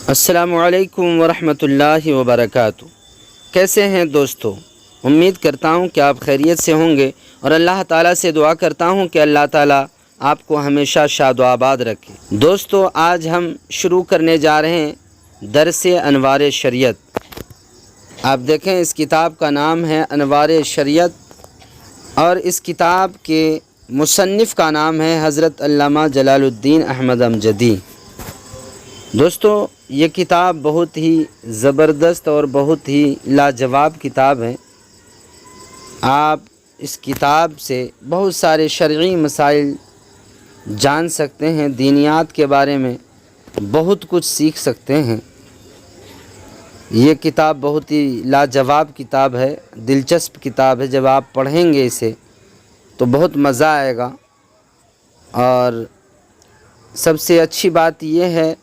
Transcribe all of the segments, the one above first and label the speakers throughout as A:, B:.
A: السلام علیکم ورحمۃ اللہ وبرکاتہ۔ کیسے ہیں دوستو؟ امید کرتا ہوں کہ آپ خیریت سے ہوں گے اور اللہ تعالیٰ سے دعا کرتا ہوں کہ اللہ تعالیٰ آپ کو ہمیشہ شاد و آباد رکھے۔ دوستو، آج ہم شروع کرنے جا رہے ہیں درس انوار شریعت۔ آپ دیکھیں، اس کتاب کا نام ہے انوار شریعت اور اس کتاب کے مصنف کا نام ہے حضرت علامہ جلال الدین احمد امجدی۔ دوستو، یہ کتاب بہت ہی زبردست اور بہت ہی لاجواب کتاب ہے۔ آپ اس کتاب سے بہت سارے شرعی مسائل جان سکتے ہیں، دینیات کے بارے میں بہت کچھ سیکھ سکتے ہیں۔ یہ کتاب بہت ہی لاجواب کتاب ہے، دلچسپ کتاب ہے۔ جب آپ پڑھیں گے اسے تو بہت مزہ آئے گا، اور سب سے اچھی بات یہ ہے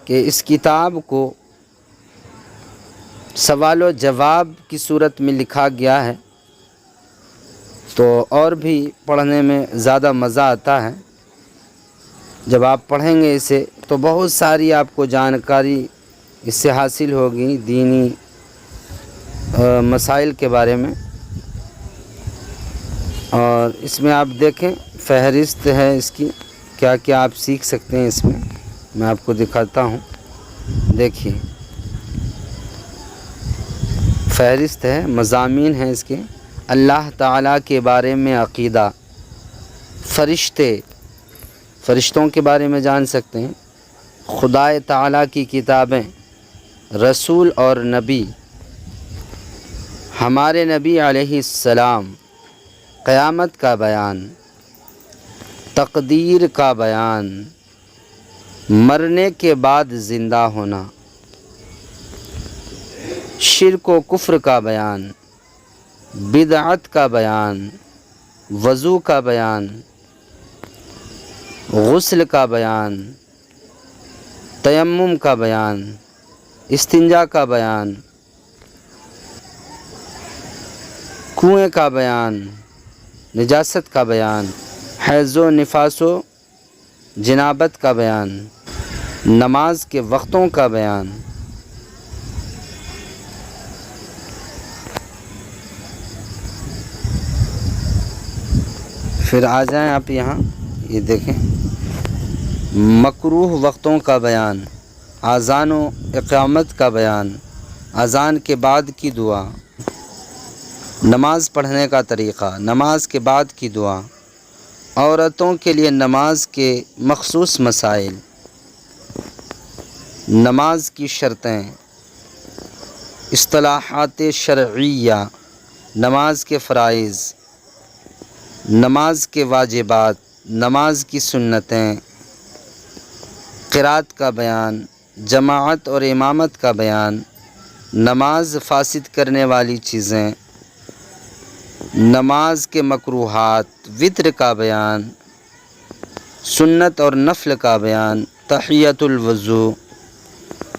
A: کہ اس کتاب کو سوال و جواب کی صورت میں لکھا گیا ہے، تو اور بھی پڑھنے میں زیادہ مزہ آتا ہے۔ جب آپ پڑھیں گے اسے تو بہت ساری آپ کو جانکاری اس سے حاصل ہوگی دینی مسائل کے بارے میں۔ اور اس میں آپ دیکھیں، فہرست ہے اس کی، کیا کیا آپ سیکھ سکتے ہیں اس میں آپ کو دکھاتا ہوں۔ دیکھیے، فہرست ہے، مضامین ہیں اس کے۔ اللہ تعالیٰ کے بارے میں عقیدہ، فرشتوں کے بارے میں جان سکتے ہیں، خدا تعالیٰ کی کتابیں، رسول اور نبی، ہمارے نبی علیہ السلام، قیامت کا بیان، تقدیر کا بیان، مرنے کے بعد زندہ ہونا، شرک و کفر کا بیان، بدعت کا بیان، وضو کا بیان، غسل کا بیان، تیمم کا بیان، استنجا کا بیان، کنویں کا بیان، نجاست کا بیان، حیض و نفاس و جنابت کا بیان، نماز کے وقتوں کا بیان۔ پھر آ جائیں آپ یہاں، یہ دیکھیں، مکروہ وقتوں کا بیان، اذان و اقامت کا بیان، اذان کے بعد کی دعا، نماز پڑھنے کا طریقہ، نماز کے بعد کی دعا، عورتوں کے لیے نماز کے مخصوص مسائل، نماز کی شرطیں، اصطلاحات شرعیہ، نماز کے فرائض، نماز کے واجبات، نماز کی سنتیں، قرات کا بیان، جماعت اور امامت کا بیان، نماز فاسد کرنے والی چیزیں، نماز کے مکروہات، وتر کا بیان، سنت اور نفل کا بیان، تحیۃ الوضو،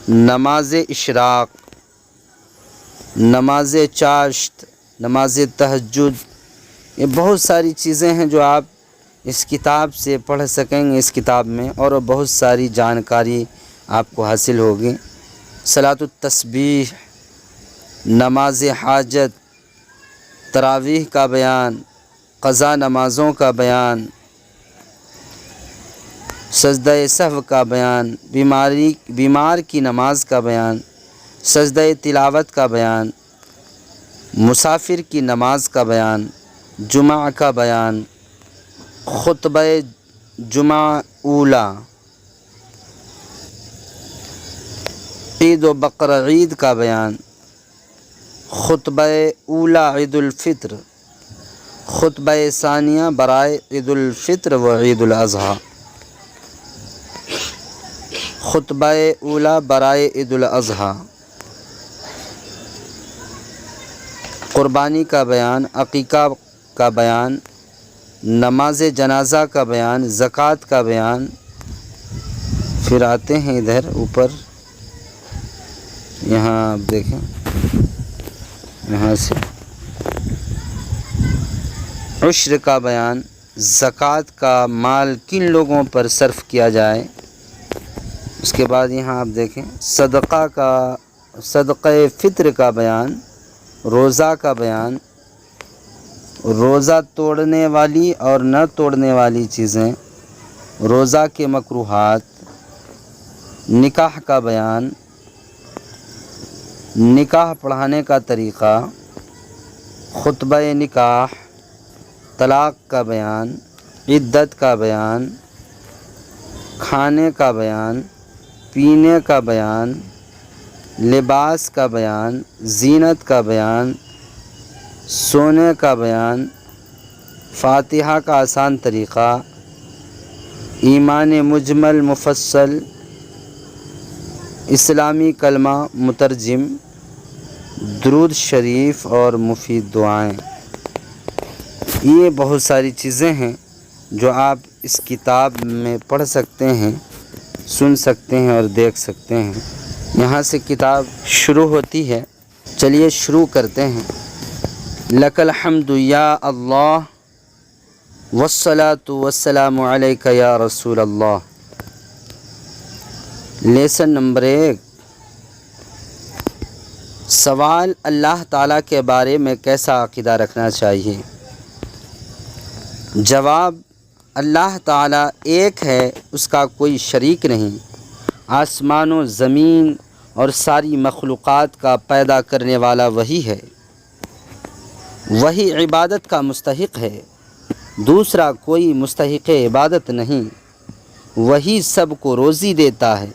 A: نماز اشراق، نماز چاشت، نماز تہجد۔ یہ بہت ساری چیزیں ہیں جو آپ اس کتاب سے پڑھ سکیں گے، اس کتاب میں، اور بہت ساری جانکاری آپ کو حاصل ہوگی۔ صلاۃ التسبیح، نماز حاجت، تراویح کا بیان، قضا نمازوں کا بیان، سجدہ سہو کا بیان، بیمار کی نماز کا بیان، سجدہ تلاوت کا بیان، مسافر کی نماز کا بیان، جمعہ کا بیان، خطبہ جمعہ اولا، عید و بقر عید کا بیان، خطبہ اولا عید الفطر، خطبہ ثانیہ برائے عید الفطر و عید الاضحیٰ، خطبہ اولا برائے عید الاضحیٰ، قربانی کا بیان، عقیقہ کا بیان، نماز جنازہ کا بیان، زکوٰۃ کا بیان۔ پھر آتے ہیں ادھر اوپر، یہاں آپ دیکھیں، یہاں سے عشر کا بیان، زکوٰۃ کا مال کن لوگوں پر صرف کیا جائے، اس کے بعد یہاں آپ دیکھیں صدقہ فطر کا بیان، روزہ کا بیان، روزہ توڑنے والی اور نہ توڑنے والی چیزیں، روزہ کے مکروہات، نکاح کا بیان، نکاح پڑھانے کا طریقہ، خطبہ نکاح، طلاق کا بیان، عدت کا بیان، کھانے کا بیان، پینے کا بیان، لباس کا بیان، زینت کا بیان، سونے کا بیان، فاتحہ کا آسان طریقہ، ایمان مجمل مفصل، اسلامی کلمہ مترجم، درود شریف اور مفید دعائیں۔ یہ بہت ساری چیزیں ہیں جو آپ اس کتاب میں پڑھ سکتے ہیں، سن سکتے ہیں اور دیکھ سکتے ہیں۔ یہاں سے کتاب شروع ہوتی ہے، چلیے شروع کرتے ہیں۔ لک الحمد یا اللہ والصلاة والسلام علیک یا رسول اللہ۔ لیسن نمبر 1، سوال اللہ تعالیٰ کے بارے میں کیسا عقیدہ رکھنا چاہیے؟ جواب، اللہ تعالیٰ ایک ہے، اس کا کوئی شریک نہیں۔ آسمان و زمین اور ساری مخلوقات کا پیدا کرنے والا وہی ہے، وہی عبادت کا مستحق ہے، دوسرا کوئی مستحق عبادت نہیں۔ وہی سب کو روزی دیتا ہے،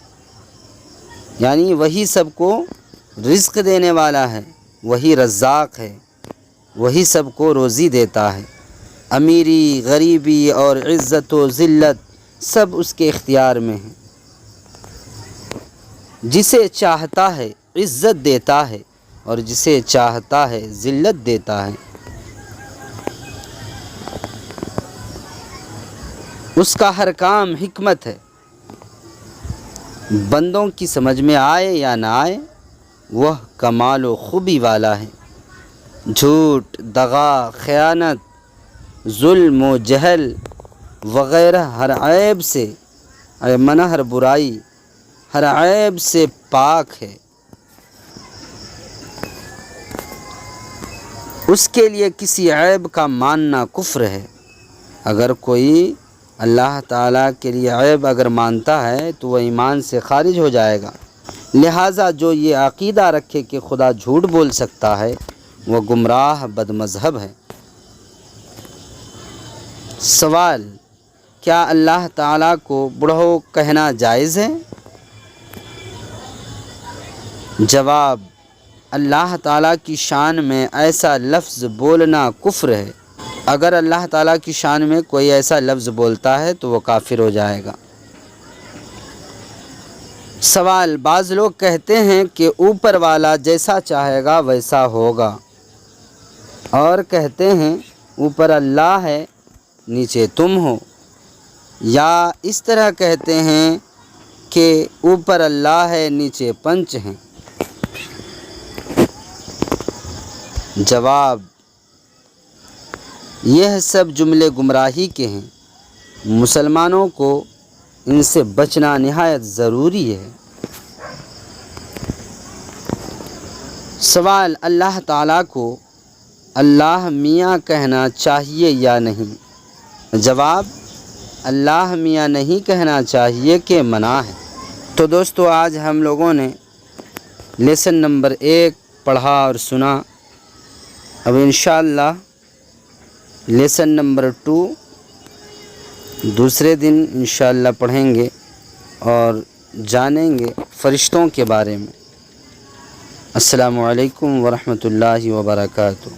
A: یعنی وہی سب کو رزق دینے والا ہے، وہی رزاق ہے، وہی سب کو روزی دیتا ہے۔ امیری، غریبی اور عزت و ذلت سب اس کے اختیار میں ہیں۔ جسے چاہتا ہے عزت دیتا ہے اور جسے چاہتا ہے ذلت دیتا ہے۔ اس کا ہر کام حکمت ہے، بندوں کی سمجھ میں آئے یا نہ آئے، وہ کمال و خوبی والا ہے۔ جھوٹ، دغا، خیانت، ظلم و جہل وغیرہ ہر عیب سے، ہر برائی، ہر عیب سے پاک ہے۔ اس کے لیے کسی عیب کا ماننا کفر ہے۔ اگر کوئی اللہ تعالیٰ کے لیے عیب اگر مانتا ہے تو وہ ایمان سے خارج ہو جائے گا۔ لہٰذا جو یہ عقیدہ رکھے کہ خدا جھوٹ بول سکتا ہے وہ گمراہ بد مذہب ہے۔ سوال، کیا اللہ تعالیٰ کو بڑھو کہنا جائز ہے؟ جواب، اللہ تعالیٰ کی شان میں ایسا لفظ بولنا کفر ہے۔ اگر اللہ تعالیٰ کی شان میں کوئی ایسا لفظ بولتا ہے تو وہ کافر ہو جائے گا۔ سوال، بعض لوگ کہتے ہیں کہ اوپر والا جیسا چاہے گا ویسا ہوگا، اور کہتے ہیں اوپر اللہ ہے نیچے تم ہو، یا اس طرح کہتے ہیں کہ اوپر اللہ ہے نیچے پنچ ہیں۔ جواب، یہ سب جملے گمراہی کے ہیں، مسلمانوں کو ان سے بچنا نہایت ضروری ہے۔ سوال، اللہ تعالیٰ کو اللہ میاں کہنا چاہیے یا نہیں؟ جواب، اللہ میاں نہیں کہنا چاہیے کہ منع ہے۔ تو دوستو، آج ہم لوگوں نے لیسن نمبر 1 پڑھا اور سنا۔ اب انشاءاللہ لیسن نمبر 2 دوسرے دن انشاءاللہ پڑھیں گے اور جانیں گے فرشتوں کے بارے میں۔ السلام علیکم ورحمۃ اللہ وبرکاتہ۔